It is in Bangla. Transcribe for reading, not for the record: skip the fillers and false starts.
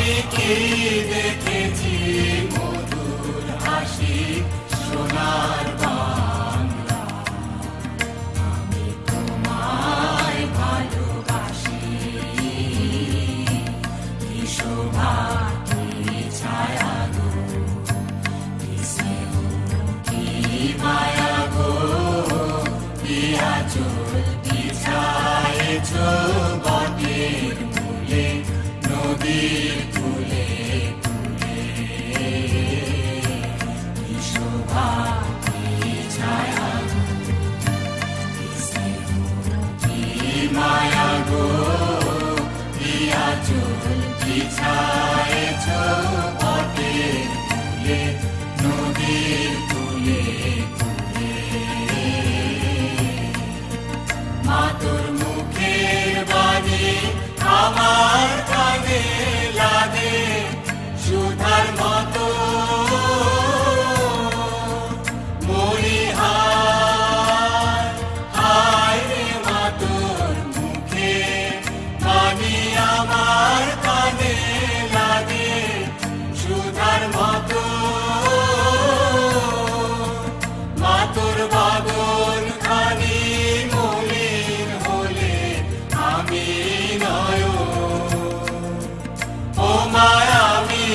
আমি কি দেখেছি মধুর হাসি সোনার বাংলা, আমি তোমায় ভালোবাসি। কি শোভা কি ছায়া গো, কি স্নেহ কি মায়া গো, কি আঁচল বিছায়েছ বটের মূলে, নদীর কূলে কূলে। কি শোভা কি ছায়া গো, কি স্নেহ কি মায়া গো, কি আঁচল বিছায়েছ বটের মূলে, নদীর কূলে কূলে। মা তোর মুখের বাণী আমার কানে লাগে সুধার মতো, মরি হায় হায় রে মা তোর মুখের বাণী আমার কানে লাগে সুধার মতো। মা তোর বাদন খানি মলিন হলে আমি নয়, ও মায়া আমি